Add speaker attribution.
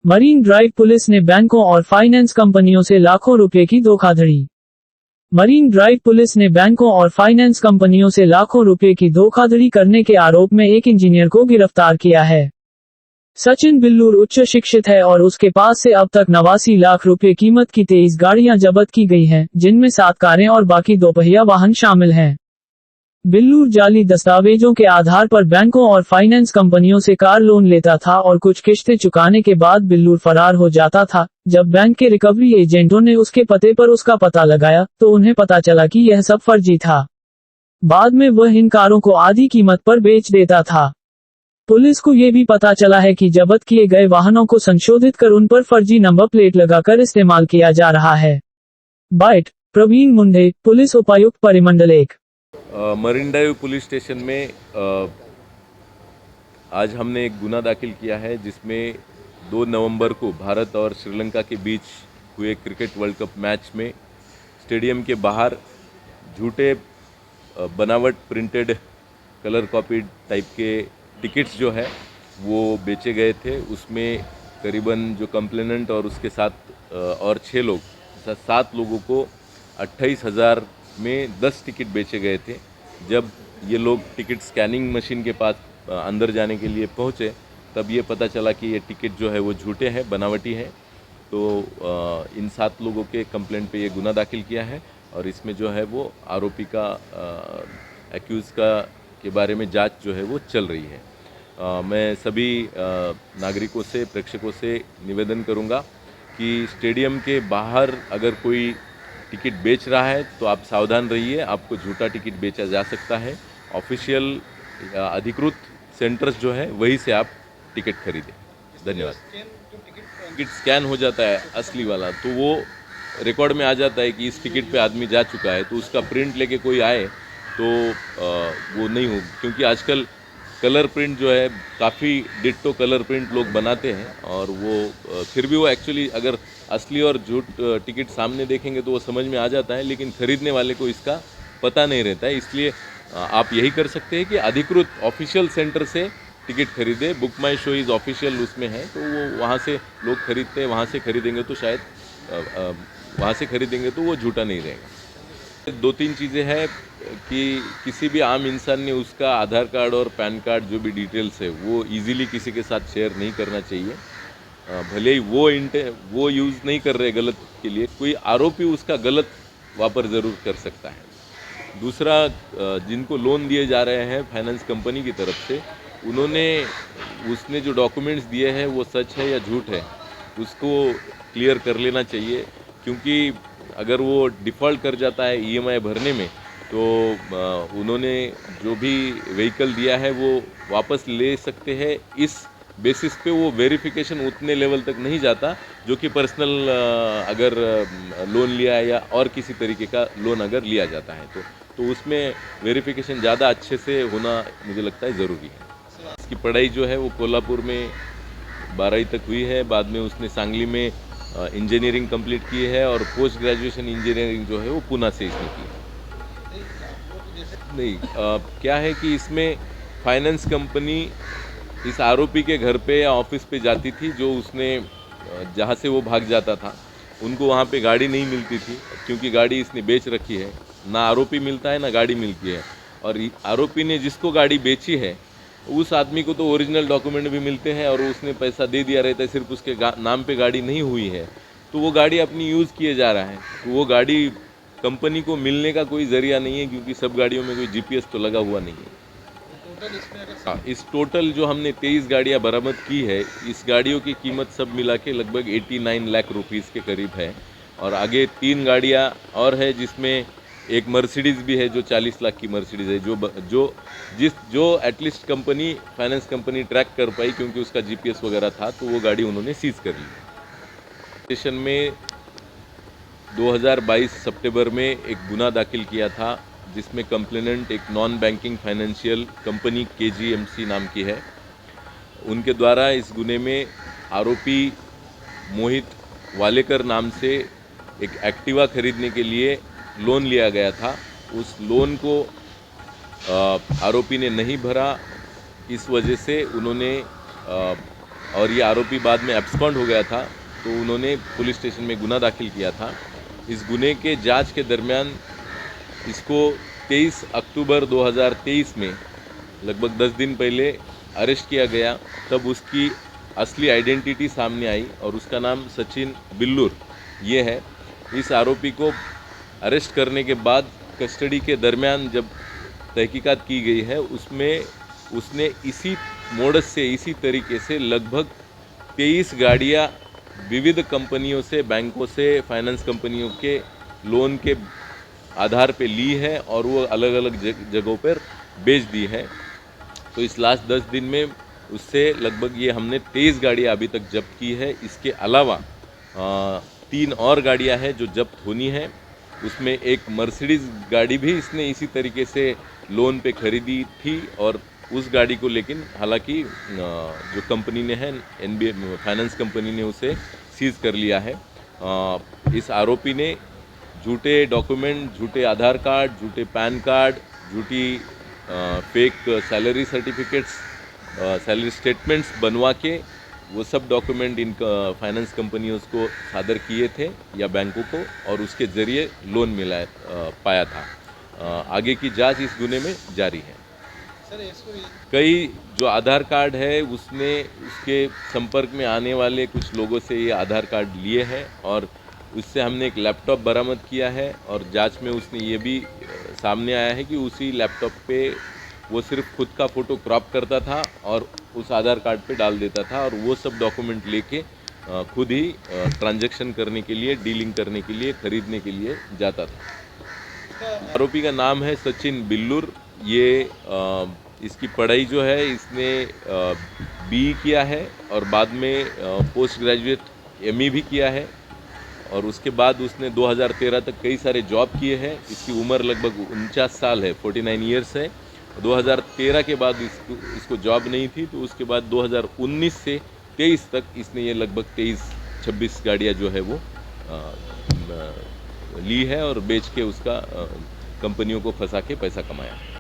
Speaker 1: Marine drive police ने बैंकों और फाइनेंस कंपनियों से लाखों रुपए की धोखाधड़ी। मरीन ड्राइव पुलिस ने बैंकों और फाइनेंस कंपनियों से लाखों रुपए की धोखाधड़ी करने के आरोप में एक इंजीनियर को गिरफ्तार किया है। सचिन बिल्लूर उच्च शिक्षित है और उसके पास से अब तक 89 लाख रुपए कीमत की 23 गाड़ियां जब्त की गई हैं, जिनमें 7 कारें और बाकी दोपहिया वाहन शामिल हैं। बिल्लूर जाली दस्तावेजों के आधार पर बैंकों और फाइनेंस कंपनियों से कार लोन लेता था और कुछ किश्तें चुकाने के बाद बिल्लूर फरार हो जाता था। जब बैंक के रिकवरी एजेंटों ने उसके पते पर उसका पता लगाया, तो उन्हें पता चला कि यह सब फर्जी था। बाद में वह इन कारों को आधी कीमत पर बेच देता था। पुलिस को ये भी पता चला है कि जब्त किए गए वाहनों को संशोधित कर उन पर फर्जी नंबर प्लेट लगाकर इस्तेमाल किया जा रहा है। बाइट प्रवीण मुंडे, पुलिस उपायुक्त परिमंडल 1।
Speaker 2: मरीन ड्राइव पुलिस स्टेशन में आज हमने एक गुना दाखिल किया है, जिसमें 2 नवंबर को भारत और श्रीलंका के बीच हुए क्रिकेट वर्ल्ड कप मैच में स्टेडियम के बाहर झूठे बनावट प्रिंटेड कलर कॉपी टाइप के टिकट्स जो है वो बेचे गए थे। उसमें करीबन जो कंप्लेनेंट और उसके साथ और 6 लोग, 7 लोगों को 28,000 में 10 टिकट बेचे गए थे। जब ये लोग टिकट स्कैनिंग मशीन के पास अंदर जाने के लिए पहुँचे, तब ये पता चला कि ये टिकट जो है वो झूठे हैं, बनावटी हैं। तो इन 7 लोगों के कंप्लेंट पे ये गुना दाखिल किया है और इसमें जो है वो आरोपी का एक्यूज़ का के बारे में जांच जो है वो चल रही है। मैं सभी नागरिकों से, प्रेक्षकों से निवेदन करूंगा कि स्टेडियम के बाहर अगर कोई टिकट बेच रहा है तो आप सावधान रहिए, आपको झूठा टिकट बेचा जा सकता है। ऑफिशियल अधिकृत सेंटर्स जो है वहीं से आप टिकट खरीदें। धन्यवाद। टिकट स्कैन हो जाता है असली वाला, तो वो रिकॉर्ड में आ जाता है कि इस टिकट पे आदमी जा चुका है, तो उसका प्रिंट लेके कोई आए तो वो नहीं हो, क्योंकि आजकल कलर प्रिंट जो है काफ़ी डिट्टो कलर प्रिंट लोग बनाते हैं और वो फिर भी वो एक्चुअली अगर असली और झूठ टिकट सामने देखेंगे तो वो समझ में आ जाता है, लेकिन ख़रीदने वाले को इसका पता नहीं रहता है। इसलिए आप यही कर सकते हैं कि अधिकृत ऑफिशियल सेंटर से टिकट खरीदें। Book my show is official उसमें है, तो वो वहाँ से लोग खरीदते हैं, वहाँ से खरीदेंगे तो शायद वहाँ से खरीदेंगे तो वो झूठा नहीं रहेगा। 2-3 चीज़ें हैं कि किसी भी आम इंसान ने उसका आधार कार्ड और पैन कार्ड जो भी डिटेल्स है वो इजीली किसी के साथ शेयर नहीं करना चाहिए। भले ही वो यूज़ नहीं कर रहे गलत के लिए, कोई आरोपी उसका गलत वापर ज़रूर कर सकता है। दूसरा, जिनको लोन दिए जा रहे हैं फाइनेंस कंपनी की तरफ से, उसने जो डॉक्यूमेंट्स दिए हैं वो सच है या झूठ है, उसको क्लियर कर लेना चाहिए। क्योंकि अगर वो डिफ़ॉल्ट कर जाता है ईएमआई भरने में, तो उन्होंने जो भी व्हीकल दिया है वो वापस ले सकते हैं। इस बेसिस पे वो वेरिफिकेशन उतने लेवल तक नहीं जाता जो कि पर्सनल अगर लोन लिया है या और किसी तरीके का लोन अगर लिया जाता है तो उसमें वेरिफिकेशन ज़्यादा अच्छे से होना मुझे लगता है ज़रूरी है। इसकी पढ़ाई जो है वो कोल्हापुर में 12वीं तक हुई है। बाद में उसने सांगली में इंजीनियरिंग कंप्लीट की है और पोस्ट ग्रेजुएशन इंजीनियरिंग जो है वो पुणे से इसने की है। नहीं, क्या है कि इसमें फाइनेंस कंपनी इस आरोपी के घर पे या ऑफिस पे जाती थी, जो उसने जहाँ से वो भाग जाता था उनको वहाँ पे गाड़ी नहीं मिलती थी, क्योंकि गाड़ी इसने बेच रखी है। ना आरोपी मिलता है ना गाड़ी मिलती है, और आरोपी ने जिसको गाड़ी बेची है उस आदमी को तो ओरिजिनल डॉक्यूमेंट भी मिलते हैं और उसने पैसा दे दिया रहता है, सिर्फ उसके नाम पे गाड़ी नहीं हुई है, तो वो गाड़ी अपनी यूज़ किए जा रहा है। तो वो गाड़ी कंपनी को मिलने का कोई ज़रिया नहीं है, क्योंकि सब गाड़ियों में कोई जीपीएस तो लगा हुआ नहीं है। इस टोटल जो हमने 23 गाड़ियाँ बरामद की है, इस गाड़ियों की कीमत सब मिला के लगभग 89 लाख रुपीज़ के करीब है। और आगे 3 गाड़ियाँ और है, जिसमें एक मर्सिडीज़ भी है जो 40 लाख की मर्सिडीज़ है, जो at least company finance company track कर पाई, क्योंकि उसका जीपीएस वगैरह था, तो वो गाड़ी उन्होंने सीज़ कर ली। स्टेशन में 2022 सितंबर में एक गुना दाखिल किया था, जिसमें कंप्लेनेंट एक non banking financial company KGMC नाम की है। उनके द्वारा इस गुने में आरोपी मोहित वालेकर नाम से एक एक्टिवा खरीदने के लिए लोन लिया गया था। उस लोन को आरोपी ने नहीं भरा, इस वजह से उन्होंने और ये आरोपी बाद में एब्सकॉन्ड हो गया था, तो उन्होंने पुलिस स्टेशन में गुना दाखिल किया था। इस गुने के जांच के दरमियान इसको 23 अक्टूबर 2023 में लगभग 10 दिन पहले अरेस्ट किया गया। तब उसकी असली आइडेंटिटी सामने आई और उसका नाम सचिन बिल्लूर ये है। इस आरोपी को अरेस्ट करने के बाद कस्टडी के दरमियान जब तहकीकात की गई है, उसमें उसने इसी मोडस से, इसी तरीके से लगभग 23 गाड़ियाँ विविध कंपनियों से, बैंकों से, फाइनेंस कंपनियों के लोन के आधार पे ली है और वो अलग अलग जगहों पर बेच दी है। तो इस लास्ट 10 दिन में उससे लगभग ये हमने 23 गाड़ियाँ अभी तक जब्त की है। इसके अलावा 3 और गाड़ियाँ हैं जो जब्त होनी है। उसमें एक मर्सिडीज़ गाड़ी भी इसने इसी तरीके से लोन पे खरीदी थी और उस गाड़ी को लेकिन हालांकि जो कंपनी ने है, एनबीए फाइनेंस कंपनी ने उसे सीज कर लिया है। इस आरोपी ने झूठे डॉक्यूमेंट, झूठे आधार कार्ड, झूठे पैन कार्ड, झूठी fake salary certificates, salary statements बनवा के वो सब डॉक्यूमेंट इन फाइनेंस कंपनियों को सादर किए थे या बैंकों को, और उसके ज़रिए लोन पाया था। आगे की जांच इस गुने में जारी है। कई जो आधार कार्ड है उसने उसके संपर्क में आने वाले कुछ लोगों से ये आधार कार्ड लिए हैं और उससे हमने एक लैपटॉप बरामद किया है और जांच में उसने ये भी सामने आया है कि उसी लैपटॉप पे वो सिर्फ खुद का फ़ोटो क्रॉप करता था और उस आधार कार्ड पे डाल देता था और वो सब डॉक्यूमेंट लेके खुद ही ट्रांजैक्शन करने के लिए, डीलिंग करने के लिए, खरीदने के लिए जाता था। आरोपी का नाम है सचिन बिल्लूर। ये इसकी पढ़ाई जो है इसने बीई किया है और बाद में पोस्ट ग्रेजुएट एमई भी किया है और उसके बाद उसने 2013 तक कई सारे जॉब किए हैं। इसकी उम्र लगभग 49 साल है, 49 ईयर्स है। 2013 के बाद इसको जॉब नहीं थी, तो उसके बाद 2019 से 23 तक इसने ये लगभग 23-26 गाड़ियाँ जो है वो ली है और बेच के उसका कंपनियों को फंसा के पैसा कमाया।